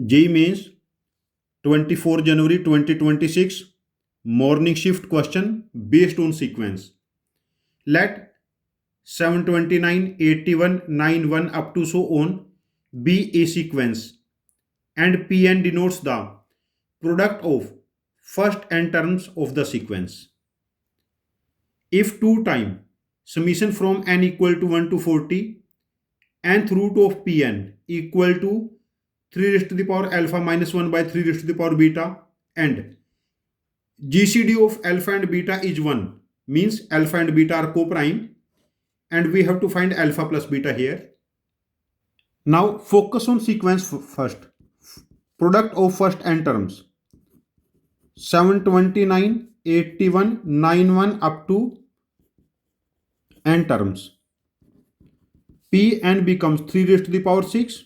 JEE mains 24 जनवरी 2026 morning shift question based on sequence. Let 729, 81, 91 up to so on be a sequence and Pn denotes the product of first n terms of the sequence. If 2 time summation from n equal to 1 to 40 nth root of Pn equal to 3 raised to the power alpha minus 1 by 3 raised to the power beta and GCD of alpha and beta is 1 means alpha and beta are co-prime and we have to find alpha plus beta here. Now focus on sequence first. Product of first n terms 729, 81, 91 up to n terms. Pn becomes 3 raised to the power 6,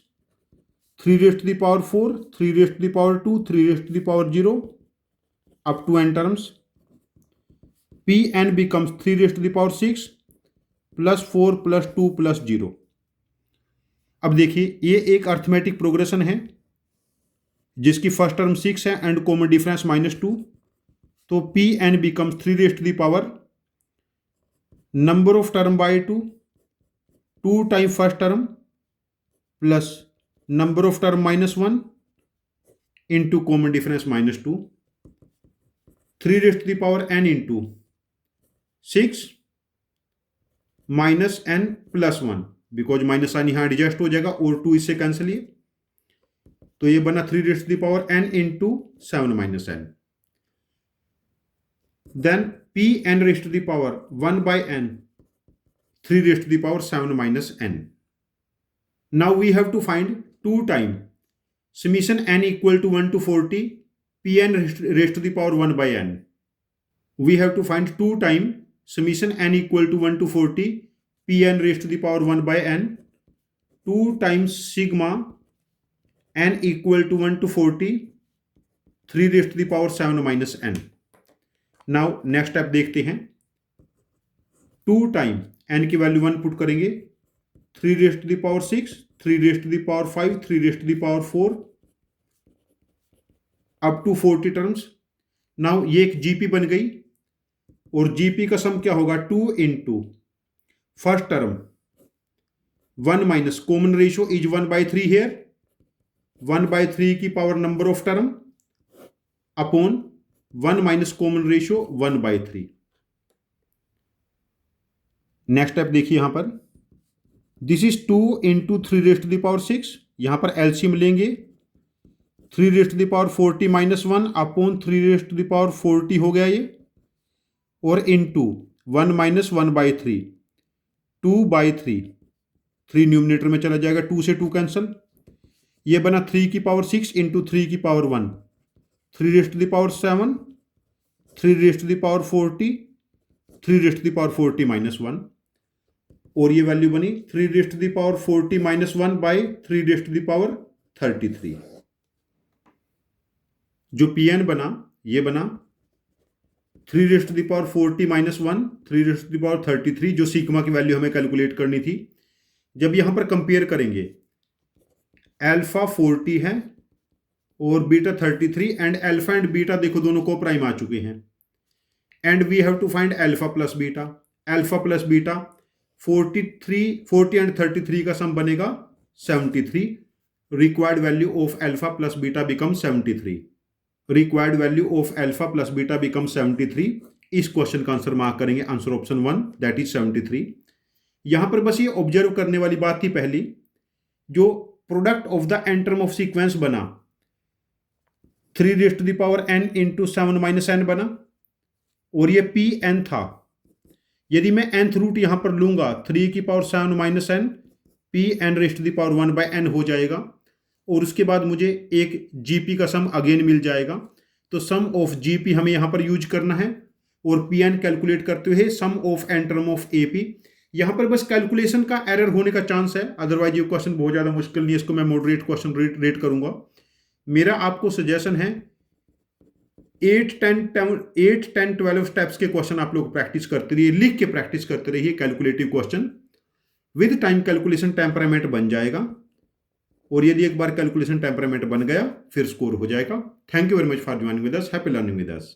3 raised to the power 4, 3 raised to the power 2, 3 raised to the power 0 up to n terms. Pn becomes 3 raised to the power 6 plus 4 plus 2 plus 0. अब देखिए ये एक arithmetic progression है जिसकी first term 6 है and common difference -2. तो Pn becomes 3 raised to the power number of term by 2 times first term plus number of term -1 into common difference -2. 3 raised to the power n into 6 minus n plus 1 because minus sign यहां adjust हो जाएगा और 2 इससे cancel है तो ये बना 3 raised to the power n into 7 minus n. Then Pn raised to the power 1 by n 3 raised to the power 7 minus n. Now we have to find 2 time summation n equal to 1 to 40 Pn raised to the power 1 by n. We have to find 2 time summation n equal to 1 to 40 Pn raised to the power 1 by n. 2 times sigma n equal to 1 to 40 3 raised to the power 7 minus n. Now next step देखते हैं. 2 time n की value 1 put करेंगे 3 raised to the power 6, 3 raised to the power 5, 3 raised to the power 4 up to 40 terms. Now ये एक GP बन गई और GP का सम क्या होगा 2 into first term 1 minus common ratio is 1/3 here 1/3 की power number of term upon 1 minus common ratio 1/3. Next step देखिए यहां पर this is 2 into 3 raised to the power 6. यहां पर एलसीएम लेंगे 3 raised to the power 40 minus 1 upon 3 raised to the power 40 हो गया ये और इंटू 1 माइनस 1/3 2/3 3 न्यूमिनेटर में चला जाएगा 2 से 2 कैंसल. ये बना 3 की पावर 6 इंटू 3 की power 1 3 raised to the power 7 3 raised to the power 40 3 raised to the power 40 minus 1 और ये वैल्यू बनी 3 raised to the power 40 minus 1 by 3 raised to the power 33. जो Pn बना ये बना 3 raised to the power 40 minus 1 3 raised to the power 33 जो sigma की value हमें कैलकुलेट करनी थी. जब यहां पर कंपेयर करेंगे अल्फा 40 है और beta 33 and alpha and beta देखो दोनों को प्राइम आ चुके हैं and we have to find alpha plus beta. Alpha plus beta 40 and 33 का सम बनेगा 73. Required value of alpha plus beta become 73. Required value of alpha plus beta become 73. इस question का आंसर मार्क करेंगे answer option 1 that is 73. यहां पर बस ये observe करने वाली बात थी पहली जो product of the n term of sequence बना 3 raised to the power n into 7 minus n बना और ये Pn था. यदि मैं nth रूट यहां पर लूंगा 3 की power 7 minus n Pn raised to the power 1 by n हो जाएगा और उसके बाद मुझे एक जीपी का सम अगेन मिल जाएगा. तो सम ऑफ जीपी हमें यहां पर यूज करना है और Pn कैलकुलेट करते हुए sum of n term of AP. यहां पर बस कैलकुलेशन का एरर होने का चांस है अदरवाइज ये क्वेश्चन बहुत ज्यादा मुश्किल नहीं है. इसको मैं मॉडरेट क्वेश्चन रेट करूंगा. मेरा आपको सजेशन है 8, 10, 12 स्टेप्स के क्वेश्चन आप लोग प्रैक्टिस करते रहिए लिख के प्रैक्टिस करते रहिए calculative question. With time calculation temperament बन जाएगा और यदि एक बार कैलकुलेशन टेम्परामेंट बन गया फिर स्कोर हो जाएगा। Thank you very much for joining with us. Happy learning with us.